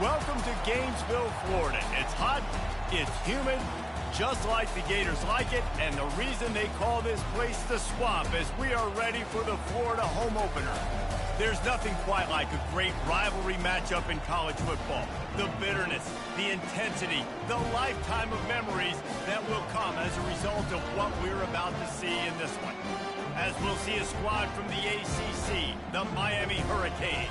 Welcome to Gainesville, Florida. It's hot, it's humid, just like the Gators like it, and the reason they call this place the Swamp is we are ready for the Florida home opener. There's nothing quite like a great rivalry matchup in college football. The bitterness, the intensity, the lifetime of memories that will come as a result of what we're about to see in this one. As we'll see a squad from the ACC, the Miami Hurricanes,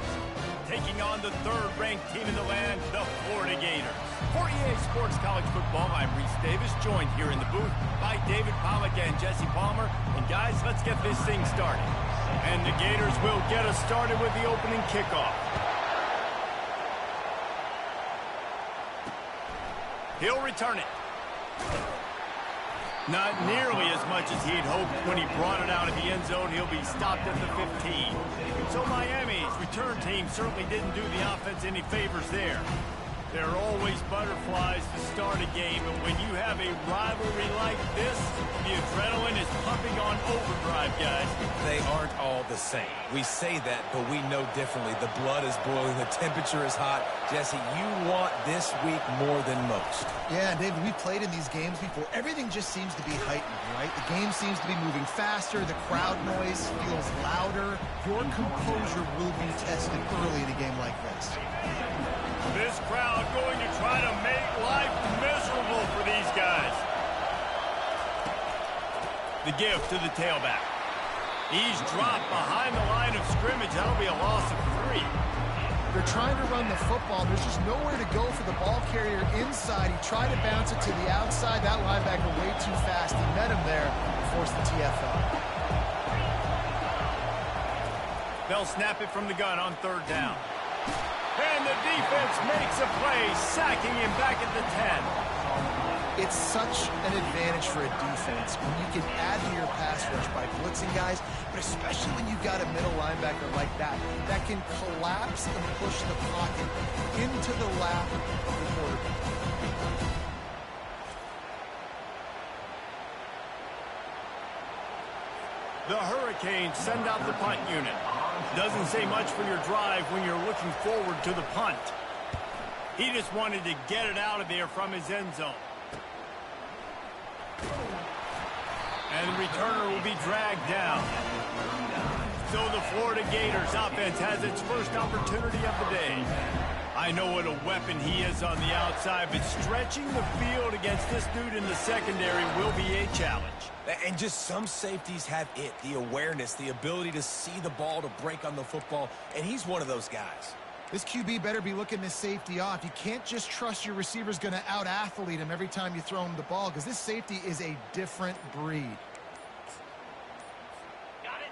taking on the third-ranked team in the land, the Florida Gators. For EA Sports College Football, I'm Reese Davis, joined here in the booth by David Pollack and Jesse Palmer. And guys, let's get this thing started. And the Gators will get us started with the opening kickoff. He'll return it. Not nearly as much as he'd hoped when he brought it out of the end zone. He'll be stopped at the 15. So Miami's return team certainly didn't do the offense any favors there. There are always butterflies to start a game, and when you have a rivalry like this, the adrenaline is pumping on overdrive, guys. They aren't all the same. We say that, but we know differently. The blood is boiling, the temperature is hot. Jesse, you want this week more than most. Yeah, David, we played in these games before. Everything just seems to be heightened, right? The game seems to be moving faster. The crowd noise feels louder. Your composure will be tested early in a game like this. This crowd going to try to make life miserable for these guys. The give to the tailback. He's dropped behind the line of scrimmage. That'll be a loss of 3. They're trying to run the football. There's just nowhere to go for the ball carrier inside. He tried to bounce it to the outside. That linebacker way too fast. He met him there and forced the TFL. They'll snap it from the gun on third down. And the defense makes a play, sacking him back at the 10. It's such an advantage for a defense when you can add to your pass rush by blitzing guys, but especially when you've got a middle linebacker like that can collapse and push the pocket into the lap of the quarterback. The Hurricanes send out the punt unit. Doesn't say much for your drive when you're looking forward to the punt. He just wanted to get it out of there from his end zone. And the returner will be dragged down. So the Florida Gators offense has its first opportunity of the day. I know what a weapon he is on the outside, but stretching the field against this dude in the secondary will be a challenge. And just some safeties have it, the awareness, the ability to see the ball, to break on the football, and he's one of those guys. This QB better be looking this safety off. You can't just trust your receiver's going to out-athlete him every time you throw him the ball, because this safety is a different breed.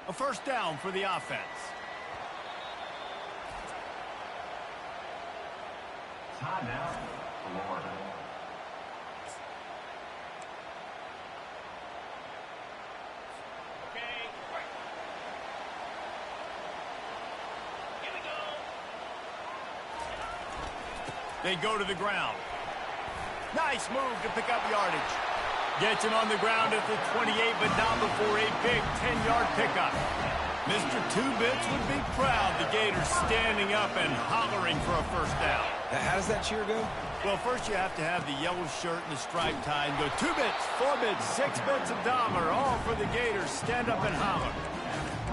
A first down for the offense. Time out, Florida. They go to the ground. Nice move to pick up yardage. Gets him on the ground at the 28, but not before a big 10-yard pickup. Mr. Two-Bits would be proud. The Gators standing up and hollering for a first down. How does that cheer go? Well, first you have to have the yellow shirt and the striped tie and go 2 bits, 4 bits, 6 bits a dollar, all for the Gators. Stand up and holler.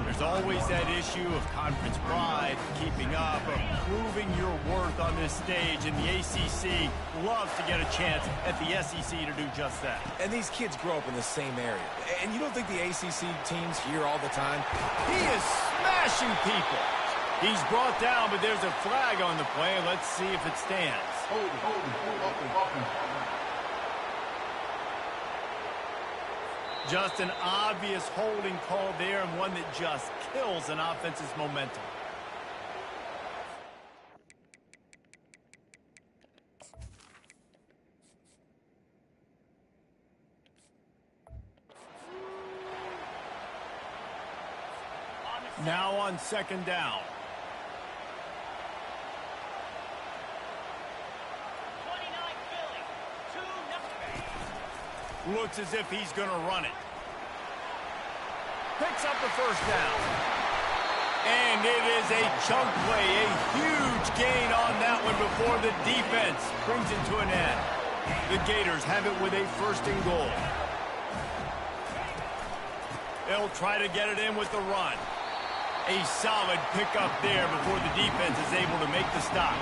There's always that issue of conference pride, keeping up, of proving your worth on this stage, and the ACC loves to get a chance at the SEC to do just that. And these kids grow up in the same area. And you don't think the ACC team's here all the time? He is smashing people. He's brought down, but there's a flag on the play. Let's see if it stands. Hold. Just an obvious holding call there, and one that just kills an offense's momentum. Now on second down. Looks as if he's going to run it. Picks up the first down. And it is a chunk play, a huge Huge gain on that one before the defense brings it to an end. The Gators have it with a 1st and goal. They'll try to get it in with the run. A solid pickup there before the defense is able to make the stop.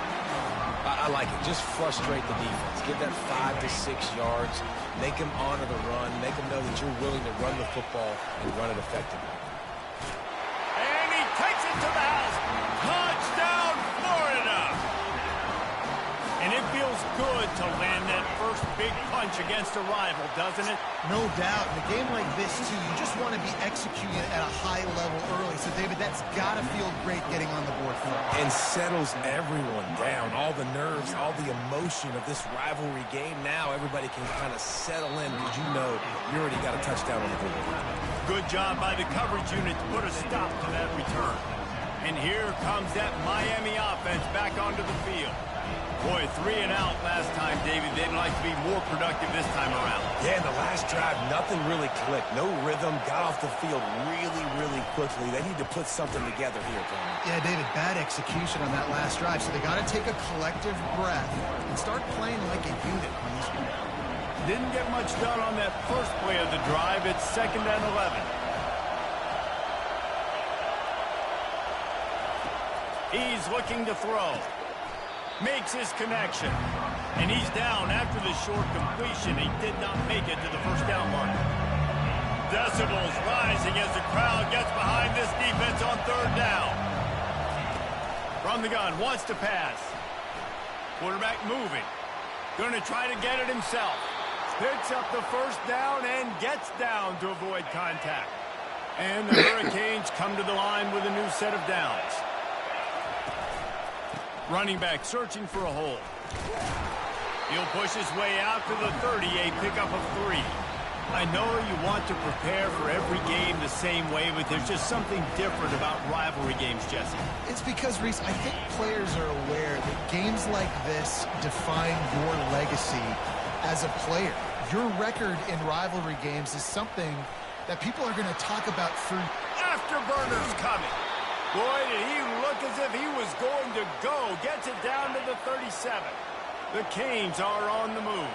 I like it. Just frustrate the defense. Get that 5 to 6 yards. Make them honor the run. Make them know that you're willing to run the football and run it effectively. And he takes it to the house. Touchdown, Florida! And it feels good to land that first big punch against a rival, doesn't it? No doubt. In a game like this, too, you just want to be executing at a high level early. So, David, that's got to feel great getting on the board for it. And settles everyone down. All the nerves, all the emotion of this rivalry game. Now everybody can kind of settle in because you know you already got a touchdown on the board. Good job by the coverage unit to put a stop to that return. And here comes that Miami offense back onto the field. Boy, 3 and out last time, David. They'd like to be more productive this time around. Yeah, in the last drive, nothing really clicked. No rhythm. Got off the field really, really quickly. They need to put something together here, Tony. Yeah, David, bad execution on that last drive. So they got to take a collective breath and start playing like a unit on this one. Didn't get much done on that first play of the drive. It's 2nd and 11. He's looking to throw. Makes his connection. And he's down after the short completion. He did not make it to the first down line. Decibels rising as the crowd gets behind this defense on 3rd down. From the gun, wants to pass. Quarterback moving. Going to try to get it himself. Picks up the first down and gets down to avoid contact. And the Hurricanes come to the line with a new set of downs. Running back searching for a hole. He'll push his way out to the 30, a pickup of 3. I know you want to prepare for every game the same way, but there's just something different about rivalry games, Jesse. It's because, Reese, I think players are aware that games like this define your legacy as a player. Your record in rivalry games is something that people are going to talk about through. Afterburners coming. Boy, did he look as if he was going to go. Gets it down to the 37. The Canes are on the move.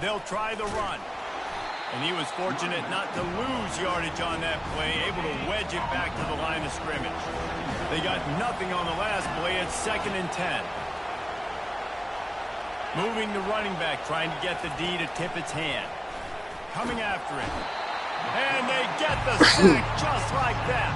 They'll try the run. And he was fortunate not to lose yardage on that play, able to wedge it back to the line of scrimmage. They got nothing on the last play. It's 2nd and 10. Moving the running back, trying to get the D to tip its hand. Coming after it. And they get the sack just like that.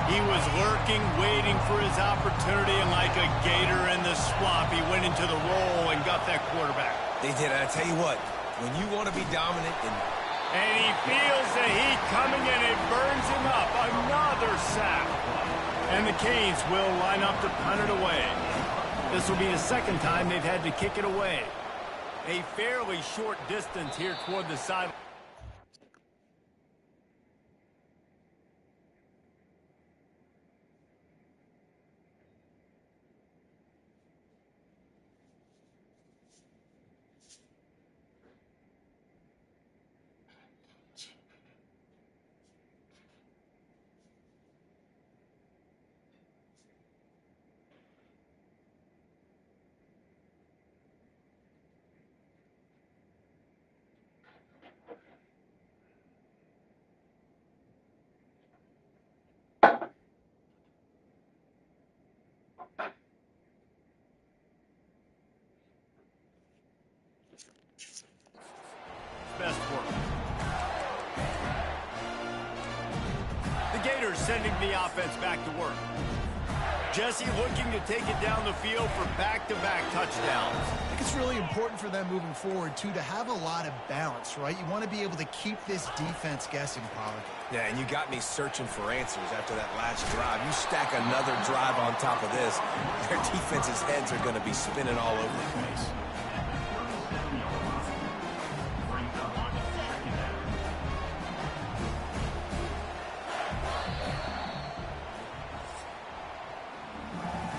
He was lurking, waiting for his opportunity, and like a gator in the swamp, he went into the roll and got that quarterback. They did. I tell you what, when you want to be dominant and he feels the heat coming and it burns him up. Another sack. And the Canes will line up to punt it away. This will be the 2nd time they've had to kick it away. A fairly short distance here toward the side. Best work. The Gators sending the offense back to work. Jesse looking to take it down the field for back-to-back touchdowns. I think it's really important for them moving forward, too, to have a lot of balance, right? You want to be able to keep this defense guessing, Pollard. Yeah, and you got me searching for answers after that last drive. You stack another drive on top of this, their defense's heads are going to be spinning all over the place.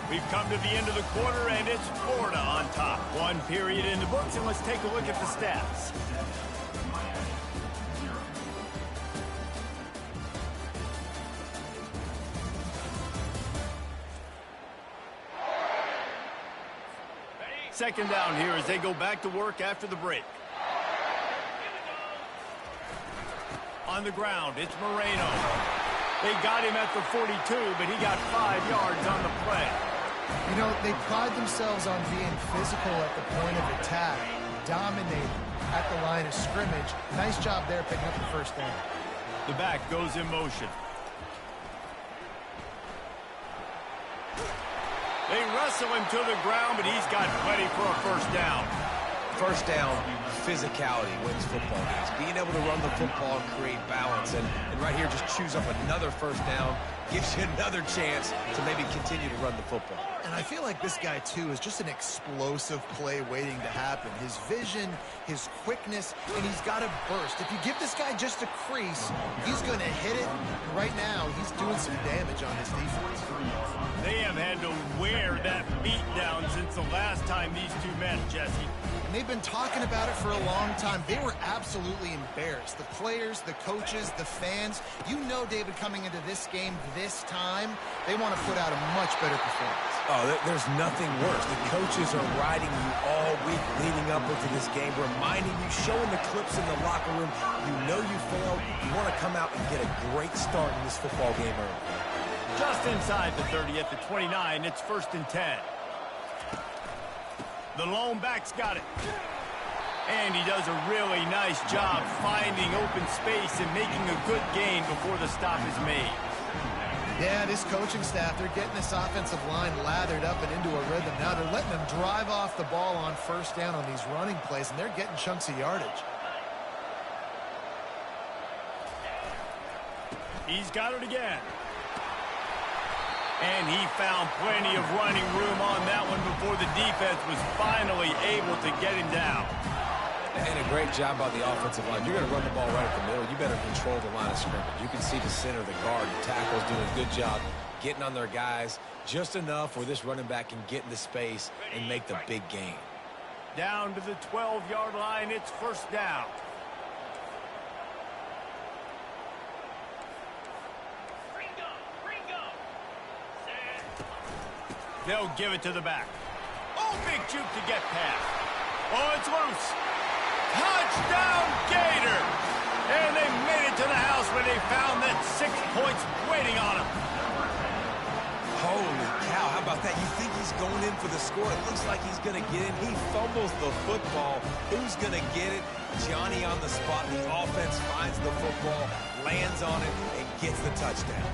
We've come to the end of the quarter, and it's Florida on top. 1 period in the books, and let's take a look at the stats. Second down here as they go back to work after the break. On the ground, it's Moreno. They got him at the 42, but he got 5 yards on the play. You know, they pride themselves on being physical at the point of attack, dominating at the line of scrimmage. Nice job there picking up the first down. The back goes in motion. They wrestle him to the ground, but he's got plenty for a first down. First down, physicality wins football games. Being able to run the football and create balance. And right here, just choose up another first down. Gives you another chance to maybe continue to run the football. And I feel like this guy, too, is just an explosive play waiting to happen. His vision, his quickness, and he's got a burst. If you give this guy just a crease, he's going to hit it. Right now, he's doing some damage on his defense. They have had to wear that beat down since the last time these two met, Jesse. And they've been talking about it for a long time. They were absolutely embarrassed. The players, the coaches, the fans. You know, David, coming into this game this time, they want to put out a much better performance. Oh, there's nothing worse. The coaches are riding you all week leading up into this game, reminding you, showing the clips in the locker room. You know you failed. You want to come out and get a great start in this football game early. Just inside the 30 at the 29, it's 1st and 10. The lone back's got it. And he does a really nice job finding open space and making a good gain before the stop is made. Yeah, this coaching staff, they're getting this offensive line lathered up and into a rhythm. Now they're letting them drive off the ball on first down on these running plays, and they're getting chunks of yardage. He's got it again. And he found plenty of running room on that one before the defense was finally able to get him down. And a great job by the offensive line. You're going to run the ball right at the middle. You better control the line of scrimmage. You can see the center, the guard, the tackle's doing a good job getting on their guys just enough where this running back can get into space and make the big gain. Down to the 12-yard line, it's 1st down. They'll give it to the back. Oh, big juke to get past. Oh, it's loose. Touchdown, Gators! And they made it to the house when they found that 6 points waiting on them. Holy cow, how about that? You think he's going in for the score. It looks like he's going to get in. He fumbles the football. Who's going to get it? Johnny on the spot. The offense finds the football, lands on it, and gets the touchdown.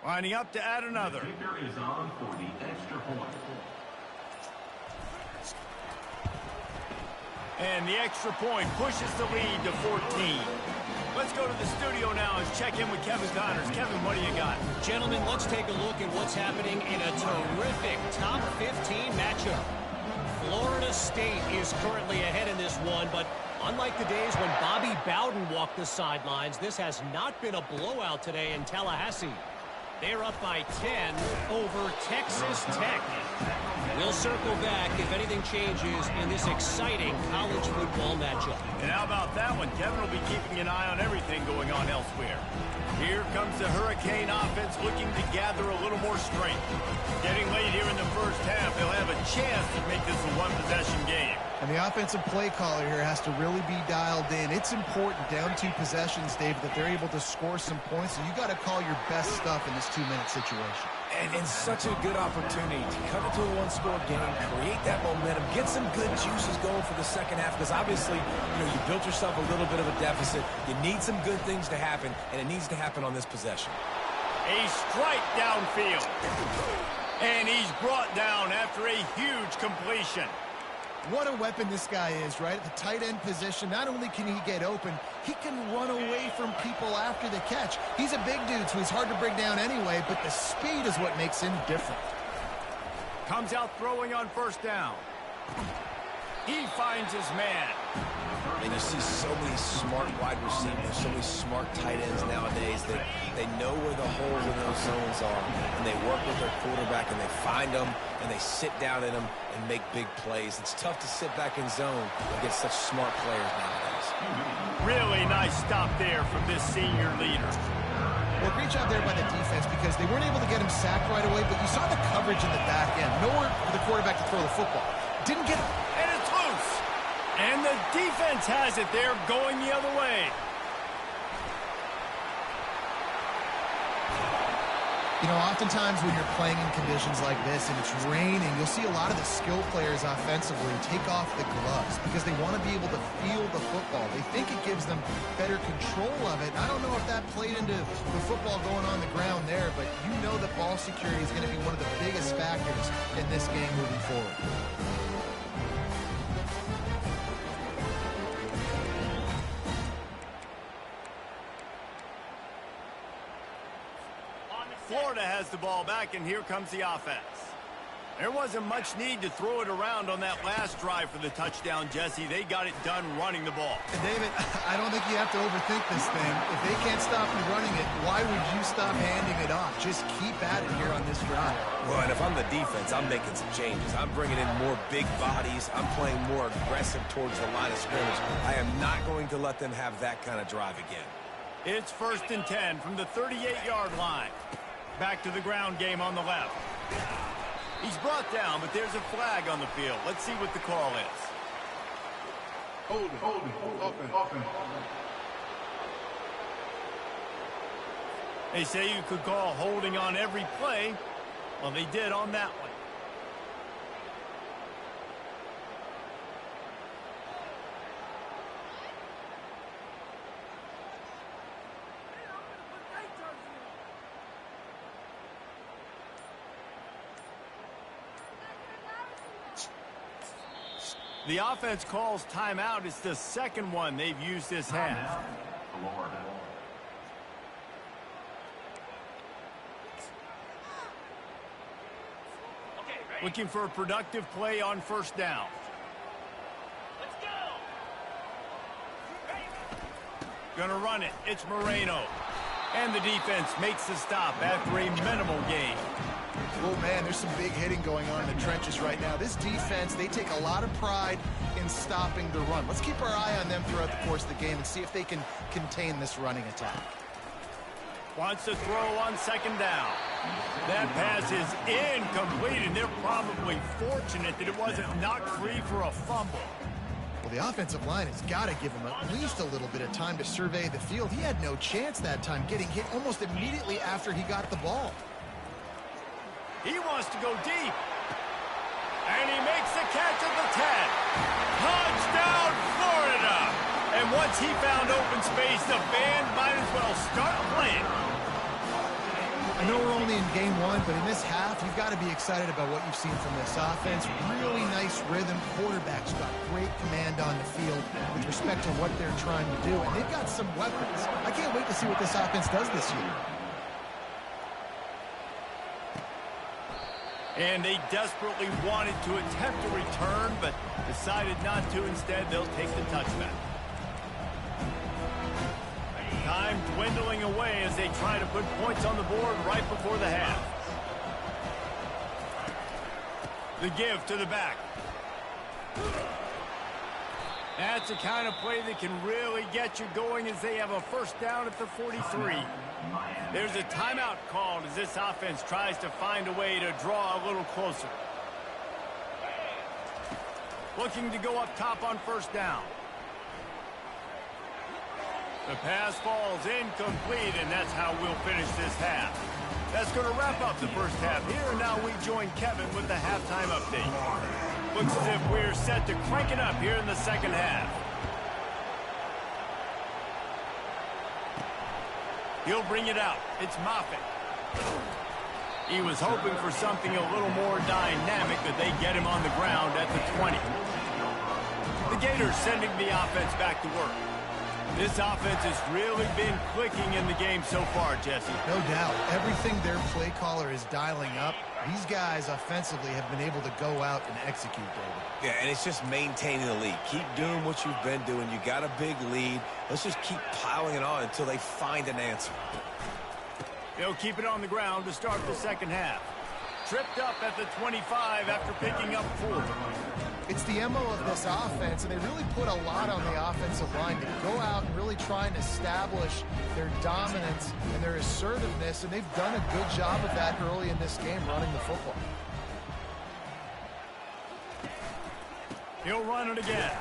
Lining up to add another. The kicker is on for the extra point. And the extra point pushes the lead to 14. Let's go to the studio now and check in with Kevin Connors. Kevin, what do you got? Gentlemen, let's take a look at what's happening in a terrific top 15 matchup. Florida State is currently ahead in this one, but unlike the days when Bobby Bowden walked the sidelines, this has not been a blowout today in Tallahassee. They're up by 10 over Texas Tech. We'll circle back if anything changes in this exciting college football matchup. And how about that one? Kevin will be keeping an eye on everything going on elsewhere. Here comes the Hurricane offense looking to gather a little more strength. Getting late here in the first half, they'll have a chance to make this a one-possession game. And the offensive play caller here has to really be dialed in. It's important, down 2 possessions, Dave, that they're able to score some points. So you got to call your best stuff in this 2-minute situation. And it's such a good opportunity to cut it to a one-score game, create that momentum, get some good juices going for the second half, because obviously, you built yourself a little bit of a deficit. You need some good things to happen, and it needs to happen on this possession. A strike downfield. And he's brought down after a huge completion. What a weapon this guy is, right? At the tight end position, not only can he get open, he can run away from people after the catch. He's a big dude, so he's hard to bring down anyway, but the speed is what makes him different. Comes out throwing on first down. He finds his man. And you see so many smart wide receivers, so many smart tight ends nowadays that they know where the holes in those zones are, and they work with their quarterback, and they find them, and they sit down in them and make big plays. It's tough to sit back in zone against such smart players nowadays. Really nice stop there from this senior leader. Well, great job there by the defense because they weren't able to get him sacked right away, but you saw the coverage in the back end. Nowhere for the quarterback to throw the football. Didn't get it. And it's loose. And the defense has it there going the other way. You know, oftentimes when you're playing in conditions like this and it's raining, you'll see a lot of the skill players offensively take off the gloves because they want to be able to feel the football. They think it gives them better control of it. I don't know if that played into the football going on the ground there, but you know that ball security is going to be one of the biggest factors in this game moving forward. Florida has the ball back, and here comes the offense. There wasn't much need to throw it around on that last drive for the touchdown, Jesse. They got it done running the ball. And David, I don't think you have to overthink this thing. If they can't stop you running it, why would you stop handing it off? Just keep at it here on this drive. Well, and if I'm the defense, I'm making some changes. I'm bringing in more big bodies. I'm playing more aggressive towards the line of scrimmage. I am not going to let them have that kind of drive again. It's 1st and 10 from the 38-yard line. Back to the ground game on the left. He's brought down, but there's a flag on the field. Let's see what the call is. Open. They say you could call holding on every play. Well, they did on that one. The offense calls timeout. It's the second one they've used this half. Looking for a productive play on first down. Let's go. Gonna run it. It's Moreno. And the defense makes the stop after a minimal gain. Oh, man, there's some big hitting going on in the trenches right now. This defense, they take a lot of pride in stopping the run. Let's keep our eye on them throughout the course of the game and see if they can contain this running attack. Wants to throw on second down. That pass is incomplete, and they're probably fortunate that it wasn't knocked free for a fumble. Well, the offensive line has got to give him at least a little bit of time to survey the field. He had no chance that time, getting hit almost immediately after he got the ball. He wants to go deep. And he makes the catch at the 10. Touchdown, Florida! And once he found open space, the band might as well start playing. I know we're only in game one, but in this half, you've got to be excited about what you've seen from this offense. Really nice rhythm. Quarterback's got great command on the field with respect to what they're trying to do. And they've got some weapons. I can't wait to see what this offense does this year. And they desperately wanted to attempt a return, but decided not to. Instead, they'll take the touchback. Time dwindling away as they try to put points on the board right before the half. The give to the back. That's the kind of play that can really get you going as they have a first down at the 43. There's a timeout called as this offense tries to find a way to draw a little closer. looking to go up top on first down. The pass falls incomplete, and that's how we'll finish this half. That's going to wrap up the first half here, and now we join Kevin with the halftime update. Looks as if we're set to crank it up here in the second half. He'll bring it out. It's Moffitt. He was hoping for something a little more dynamic, but they get him on the ground at the 20. The Gators sending the offense back to work. This offense has really been clicking in the game so far, Jesse. No doubt. Everything their play caller is dialing up, these guys offensively have been able to go out and execute, David. Yeah, and it's just maintaining the lead. Keep doing what you've been doing. You got a big lead. Let's just keep piling it on until they find an answer. They'll keep it on the ground to start the second half. Tripped up at the 25 after picking up 4. It's the MO of this offense, and they really put a lot on the offensive line to go out and really try and establish their dominance and their assertiveness, and they've done a good job of that early in this game, running the football. He'll run it again.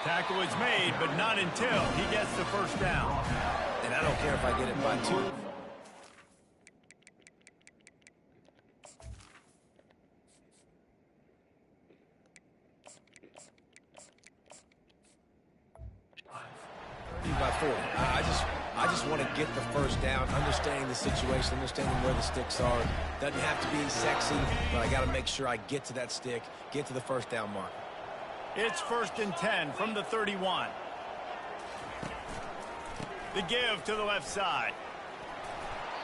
Tackle is made, but not until he gets the first down. And I don't care if I get it by 2. By 4. I just want to get the first down, understanding the situation, understanding where the sticks are. Doesn't have to be sexy, but I got to make sure I get to that stick, get to the first down mark. It's 1st and 10 from the 31. The give to the left side.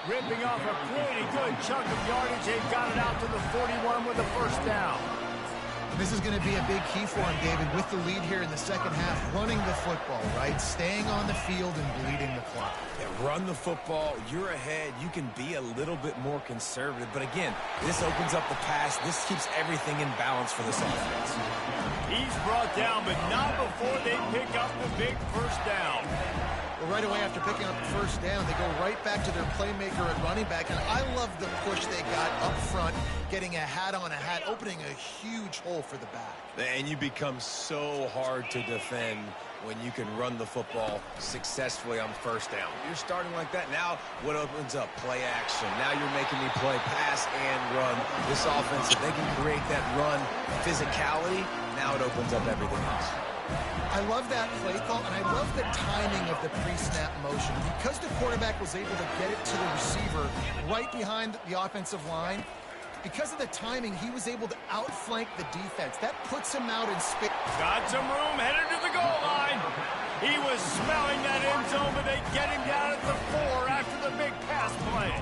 Ripping off a pretty good chunk of yardage. They've got it out to the 41 with the first down. This is going to be a big key for him, David, with the lead here in the second half, running the football, right? Staying on the field and bleeding the clock. Yeah, run the football. You're ahead. You can be a little bit more conservative. But again, this opens up the pass. This keeps everything in balance for this offense. He's brought down, but not before they pick up the big first down. Well, right away after picking up the first down, they go right back to their playmaker at running back. And I love the push they got up front, getting a hat on a hat, opening a huge hole for the back. And you become so hard to defend when you can run the football successfully on first down. You're starting like that. Now what opens up? Play action. Now you're making me play pass and run. This offense, if they can create that run physicality, now it opens up everything else. I love that play call, and I love the timing of the pre-snap motion. Because the quarterback was able to get it to the receiver right behind the offensive line, because of the timing, he was able to outflank the defense. That puts him out in space. Got some room, headed to the goal line. He was smelling that end zone, but they get him down at the 4 after the big pass play.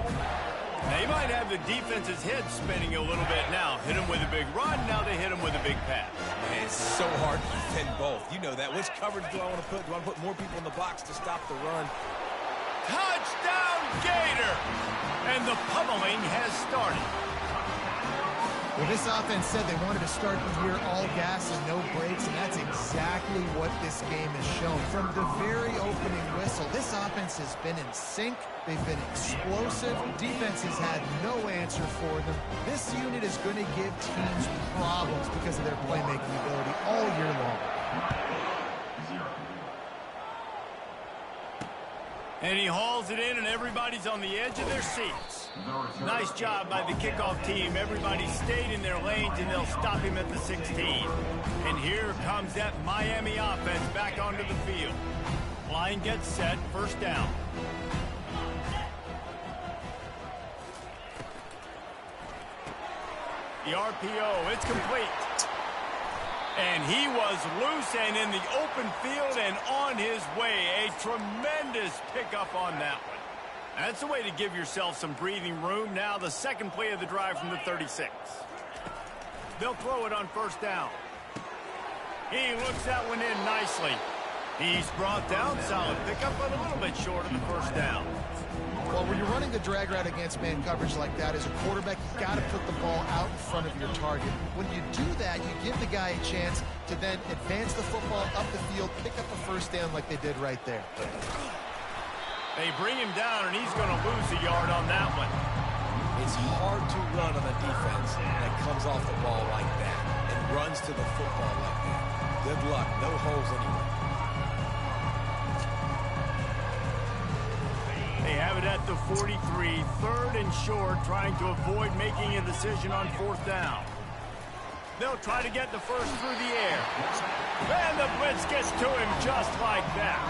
They might have the defense's head spinning a little bit now. Hit him with a big run, now they hit him with a big pass. Man, it's so hard to defend both. You know that. Which coverage do I want to put? Do I want to put more people in the box to stop the run? Touchdown, Gator! And the pummeling has started. Well, this offense said they wanted to start the year all gas and no brakes, and that's exactly what this game has shown. From the very opening whistle, this offense has been in sync. They've been explosive. Defense has had no answer for them. This unit is going to give teams problems because of their playmaking ability all year long. And he hauls it in, and everybody's on the edge of their seats. Nice job by the kickoff team. Everybody stayed in their lanes, and they'll stop him at the 16. And here comes that Miami offense back onto the field. Line gets set, first down. The RPO, it's complete. And he was loose and in the open field and on his way. A tremendous pickup on that one. That's the way to give yourself some breathing room. Now the second play of the drive from the 36. They'll throw it on first down. He looks that one in nicely. He's brought down, solid pickup, but a little bit short of the first down. Well, when you're running the drag route against man coverage like that, as a quarterback, you've got to put the ball out in front of your target. When you do that, you give the guy a chance to then advance the football up the field, pick up a first down like they did right there. They bring him down, and he's going to lose a yard on that one. It's hard to run on a defense that comes off the ball like that and runs to the football like that. Good luck. No holes anywhere. They have it at the 43, 3rd and short, trying to avoid making a decision on 4th down. They'll try to get the first through the air. And the blitz gets to him just like that.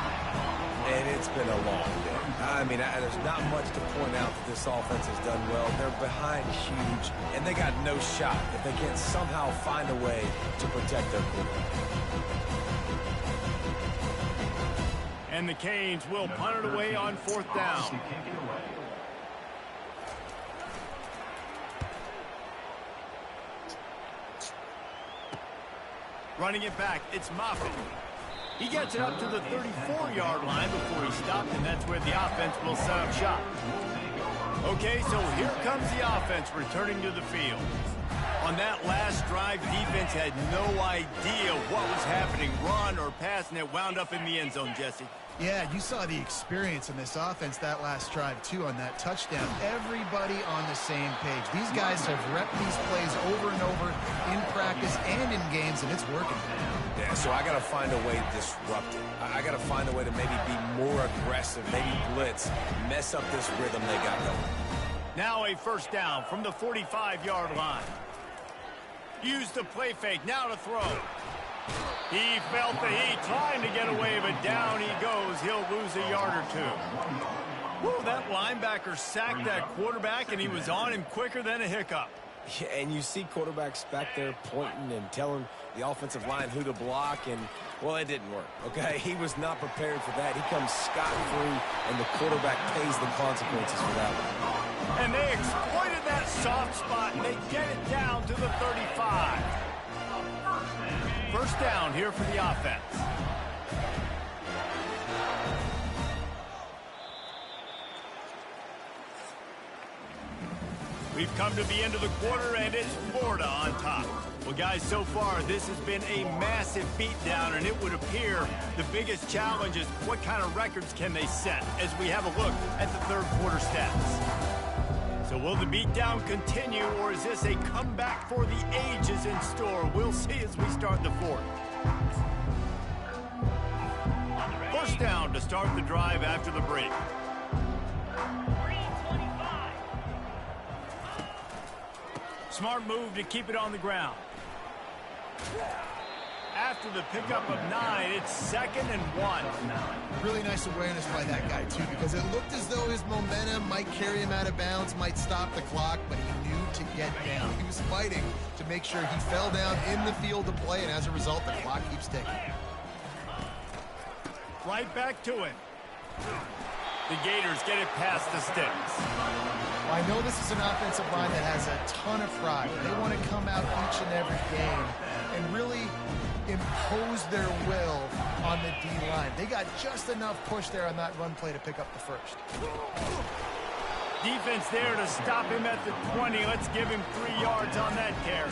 And it's been a long day. I mean, there's not much to point out that this offense has done well. They're behind huge, and they got no shot if they can't somehow find a way to protect their quarterback. And the Canes will punt it away on 4th down. Running it back, it's Moffitt. He gets it up to the 34-yard line before he stopped, and that's where the offense will set up shop. Okay, so here comes the offense returning to the field. On that last drive, defense had no idea what was happening, run or pass, and it wound up in the end zone, Jesse. Yeah, you saw the experience in this offense that last drive, too, on that touchdown. Everybody on the same page. These guys have repped these plays over and over in practice and in games, and it's working. Yeah, so I got to find a way to disrupt it. I got to find a way to maybe be more aggressive, maybe blitz, mess up this rhythm they got going. Now a first down from the 45-yard line. Use the play fake, now to throw. He felt the heat, trying to get away, but down he goes. He'll lose a yard or two. Woo, that linebacker sacked that quarterback, and he was on him quicker than a hiccup. Yeah, and you see quarterbacks back there pointing and telling the offensive line who to block, and, well, it didn't work, okay? He was not prepared for that. He comes scot-free, and the quarterback pays the consequences for that one. And they exploited that soft spot, and they get it down to the 35. First down here for the offense. We've come to the end of the quarter, and it's Florida on top. Well, guys, so far, this has been a massive beatdown, and it would appear the biggest challenge is what kind of records can they set as we have a look at the third quarter stats. So will the beatdown continue, or is this a comeback for the ages in store? We'll see as we start the fourth. First down to start the drive after the break. Smart move to keep it on the ground. After the pickup of 9, it's 2nd and 1. Really nice awareness by that guy, too, because it looked as though his momentum might carry him out of bounds, might stop the clock, but he knew to get down. He was fighting to make sure he fell down in the field to play, and as a result, the clock keeps ticking. Right back to him. The Gators get it past the sticks. I know this is an offensive line that has a ton of pride. They want to come out each and every game and really impose their will on the D-line. They got just enough push there on that run play to pick up the first. Defense there to stop him at the 20. Let's give him 3 yards on that carry.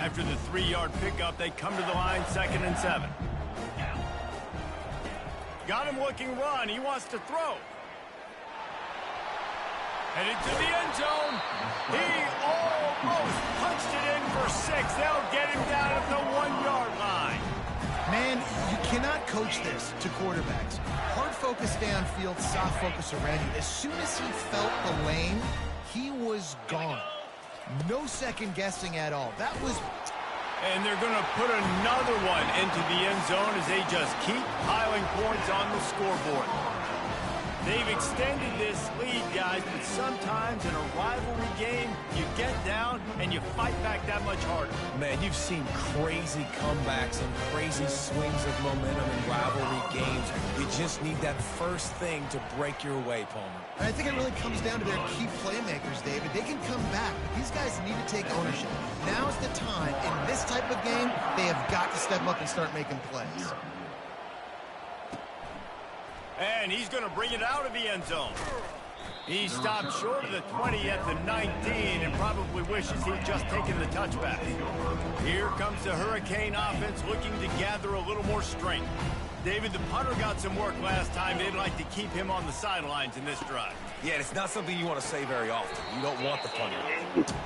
After the 3-yard pickup, they come to the line, 2nd and 7. Got him looking run. He wants to throw. Headed to the end zone. He almost punched it in for 6. They'll get him down at the 1-yard line. Man, you cannot coach this to quarterbacks. Hard focus downfield, soft focus around you. As soon as he felt the lane, he was gone. No second guessing at all. That was... And they're going to put another one into the end zone as they just keep piling points on the scoreboard. They've extended this lead, guys, but sometimes in a rivalry game, you get down and you fight back that much harder. Man, you've seen crazy comebacks and crazy swings of momentum in rivalry games. You just need that first thing to break your way, Palmer. I think it really comes down to their key playmakers, David. They can come back, but these guys need to take ownership. Now's the time. In this type of game, they have got to step up and start making plays. And he's going to bring it out of the end zone. He stopped short of the 20 at the 19 and probably wishes he'd just taken the touchback. Here comes the Hurricane offense looking to gather a little more strength. David, the punter got some work last time. They'd like to keep him on the sidelines in this drive. Yeah, it's not something you want to say very often. You don't want the punter.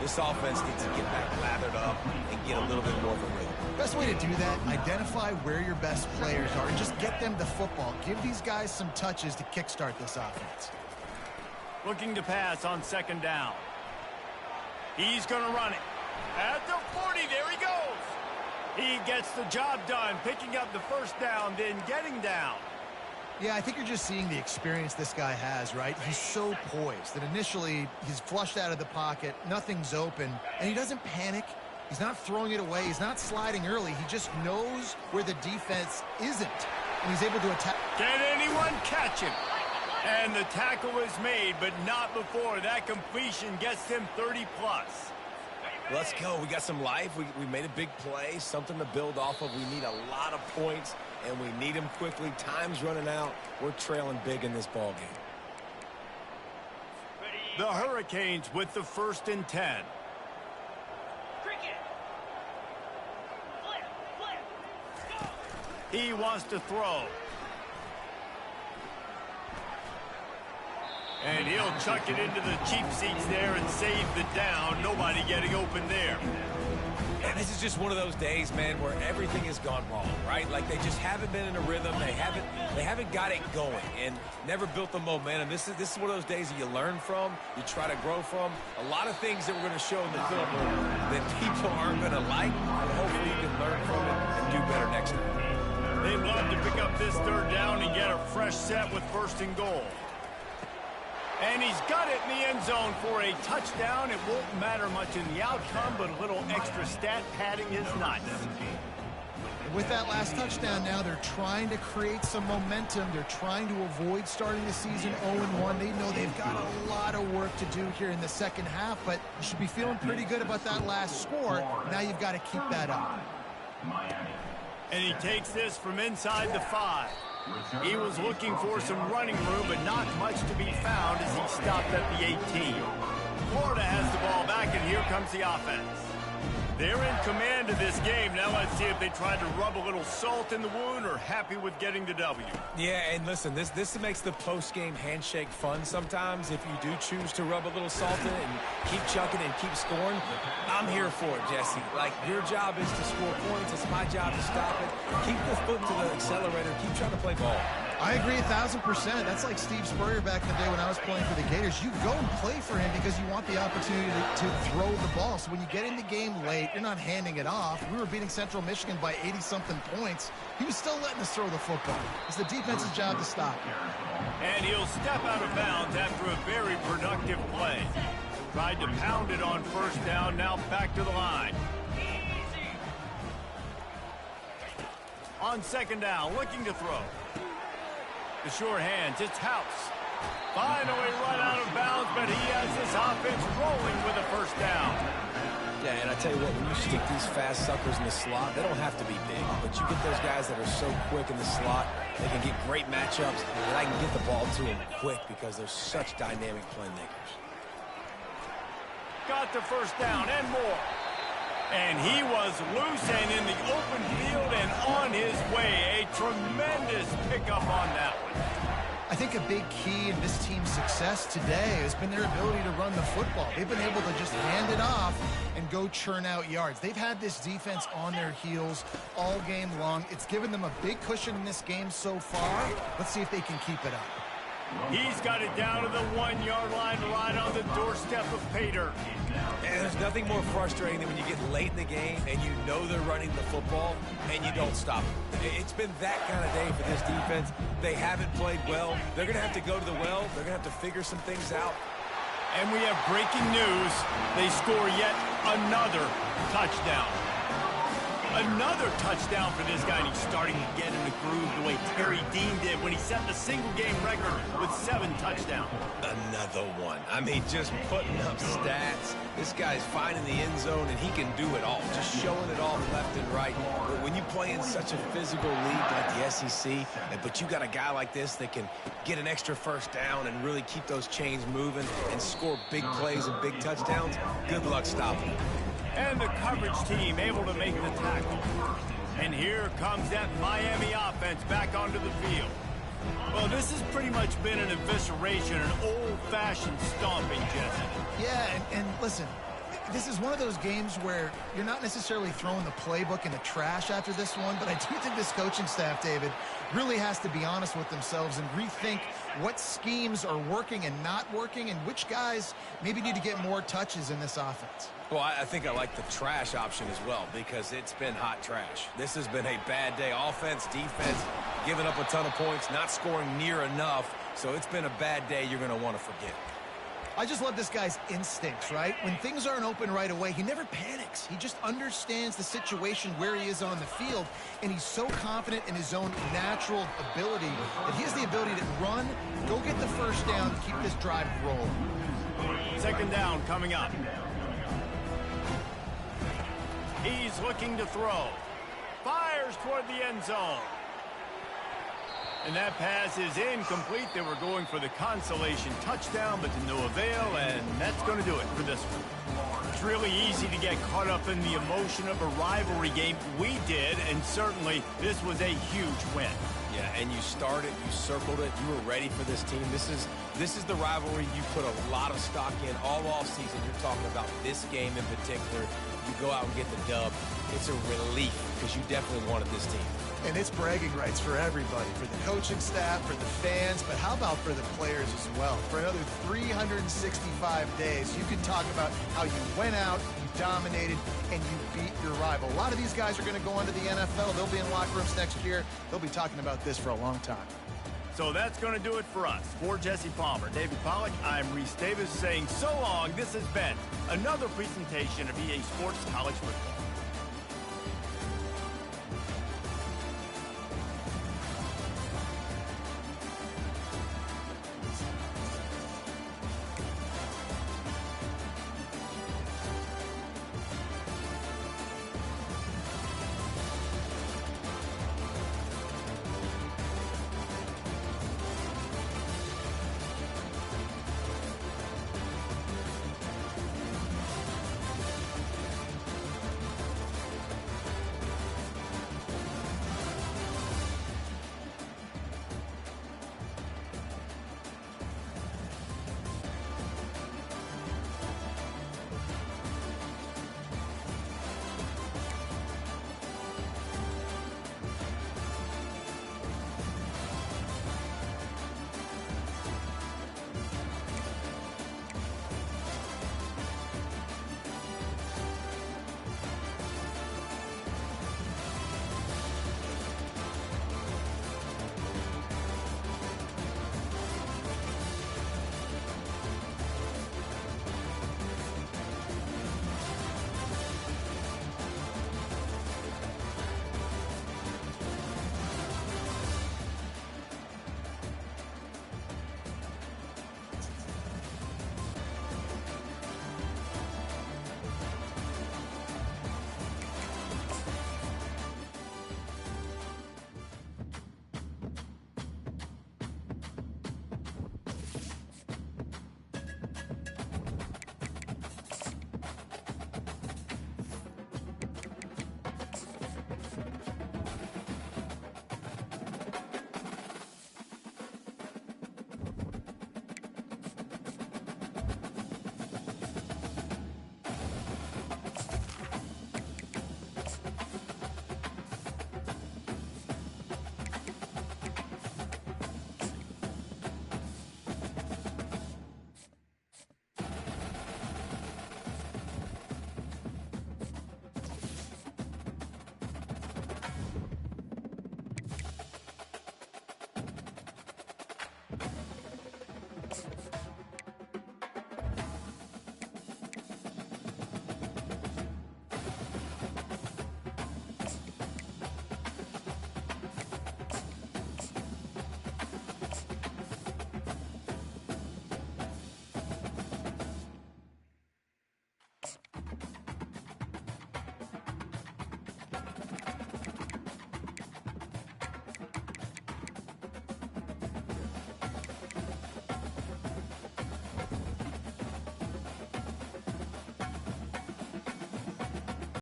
This offense needs to get back lathered up and get a little bit more of a rhythm. Best way to do that, identify where your best players are and just get them the football. Give these guys some touches to kickstart this offense. Looking to pass on second down. He's going to run it. At the 40, there he goes. He gets the job done, picking up the first down, then getting down. Yeah, I think you're just seeing the experience this guy has, right? He's so poised that initially he's flushed out of the pocket, nothing's open, and he doesn't panic. He's not throwing it away. He's not sliding early. He just knows where the defense isn't, and he's able to attack. Can anyone catch him? And the tackle is made, but not before. That completion gets him 30-plus. Let's go. We got some life. We made a big play, something to build off of. We need a lot of points, and we need them quickly. Time's running out. We're trailing big in this ball game. The Hurricanes with the 1st and 10. He wants to throw. And he'll chuck it into the cheap seats there and save the down. Nobody getting open there. And this is just one of those days, man, where everything has gone wrong, right? Like they just haven't been in a rhythm. They haven't got it going and never built the momentum. This is one of those days that you learn from, you try to grow from. A lot of things that we're going to show in the film that people aren't going to like, but hopefully you can learn from it and do better next time. They'd love to pick up this third down and get a fresh set with 1st and goal. And he's got it in the end zone for a touchdown. It won't matter much in the outcome, but a little extra stat padding is nice. With that last touchdown now, they're trying to create some momentum. They're trying to avoid starting the season 0-1. They know they've got a lot of work to do here in the second half, but you should be feeling pretty good about that last score. Now you've got to keep that up. And he takes this from inside the 5. He was looking for some running room, but not much to be found as he stopped at the 18. Florida has the ball back, and here comes the offense. They're in command of this game. Now let's see if they tried to rub a little salt in the wound or happy with getting the W. Yeah, and listen, this makes the post-game handshake fun sometimes. If you do choose to rub a little salt in it and keep chucking and keep scoring, I'm here for it, Jesse. Like, your job is to score points. It's my job to stop it. Keep the foot to the accelerator. Keep trying to play ball. I agree 1,000%. That's like Steve Spurrier back in the day when I was playing for the Gators. You go and play for him because you want the opportunity to throw the ball. So when you get in the game late, you're not handing it off. We were beating Central Michigan by 80-something points. He was still letting us throw the football. It's the defense's job to stop. And he'll step out of bounds after a very productive play. Tried to pound it on 1st down, now back to the line. On 2nd down, looking to throw. The sure hands, it's House. Finally run out of bounds, but he has this offense rolling with a 1st down. Yeah, and I tell you what, when you stick these fast suckers in the slot, they don't have to be big, but you get those guys that are so quick in the slot, they can get great matchups, and I can get the ball to them quick because they're such dynamic playmakers. Got the 1st down and more. And he was loose and in the open field and on his way. A tremendous pickup on that one. I think a big key in this team's success today has been their ability to run the football. They've been able to just hand it off and go churn out yards. They've had this defense on their heels all game long. It's given them a big cushion in this game so far. Let's see if they can keep it up. He's got it down to the 1-yard line right on the doorstep of Pater. And there's nothing more frustrating than when you get late in the game and you know they're running the football and you don't stop them. It's been that kind of day for this defense. They haven't played well. They're going to have to go to the well. They're going to have to figure some things out. And we have breaking news. They score yet another touchdown. Another touchdown for this guy, and he's starting to get in the groove the way Terry Dean did when he set the single-game record with 7 touchdowns. Another one. I mean, just putting up stats. This guy's finding the end zone, and he can do it all, just showing it off left and right. But when you play in such a physical league like the SEC, but you got a guy like this that can get an extra 1st down and really keep those chains moving and score big plays and big touchdowns, good luck stopping him. And the coverage team able to make the tackle. And here comes that Miami offense back onto the field. Well, this has pretty much been an evisceration, an old-fashioned stomping, Jesse. Yeah, and listen, this is one of those games where you're not necessarily throwing the playbook in the trash after this one, but I do think this coaching staff, David, really has to be honest with themselves and rethink what schemes are working and not working and which guys maybe need to get more touches in this offense. Well, I think I like the trash option as well because it's been hot trash. This has been a bad day. Offense, defense, giving up a ton of points, not scoring near enough. So it's been a bad day you're going to want to forget. I just love this guy's instincts, right? When things aren't open right away, he never panics. He just understands the situation where he is on the field, and he's so confident in his own natural ability that he has the ability to run, go get the first down, keep this drive rolling. Second down coming up. He's looking to throw. Fires toward the end zone. And that pass is incomplete. They were going for the consolation touchdown, but to no avail, and that's going to do it for this one. It's really easy to get caught up in the emotion of a rivalry game. We did, and certainly this was a huge win. Yeah, and you started, you circled it, you were ready for this team. This is the rivalry you put a lot of stock in all offseason. You're talking about this game in particular. You go out and get the dub. It's a relief because you definitely wanted this team. And it's bragging rights for everybody, for the coaching staff, for the fans, but how about for the players as well? For another 365 days, you can talk about how you went out, you dominated, and you beat your rival. A lot of these guys are going to go on to the NFL. They'll be in locker rooms next year. They'll be talking about this for a long time. So that's going to do it for us. For Jesse Palmer, David Pollack, I'm Reese Davis saying so long. This has been another presentation of EA Sports College Football.